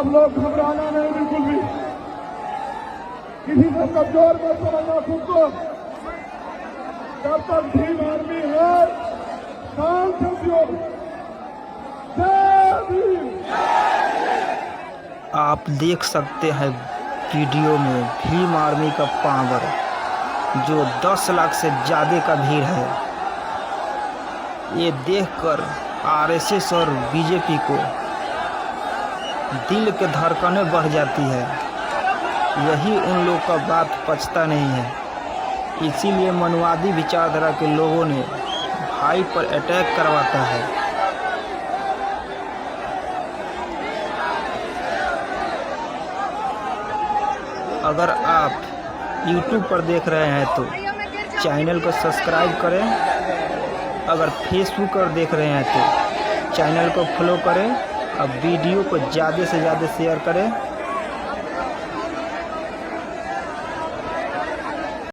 आप लोग घबराना नहीं बिल्कुल भी, किसी से कमजोर मत समझना खुद को। जब तक भीम आर्मी है, शांत हो। जय भीम। आप देख सकते हैं वीडियो में भीम आर्मी का पावर, जो 10 लाख से ज़्यादा का भीड़ है। ये देखकर आरएसएस और बीजेपी को दिल के धड़कनें बढ़ जाती है। यही उन लोग का बात पचता नहीं है। इसीलिए मनुवादी विचारधारा के लोगों ने भाई पर अटैक करवाता है। अगर आप YouTube पर देख रहे हैं तो चैनल को सब्सक्राइब करें। अगर फेसबुक पर देख रहे हैं तो चैनल को फॉलो करें। अब वीडियो को ज़्यादा से ज़्यादा शेयर करें।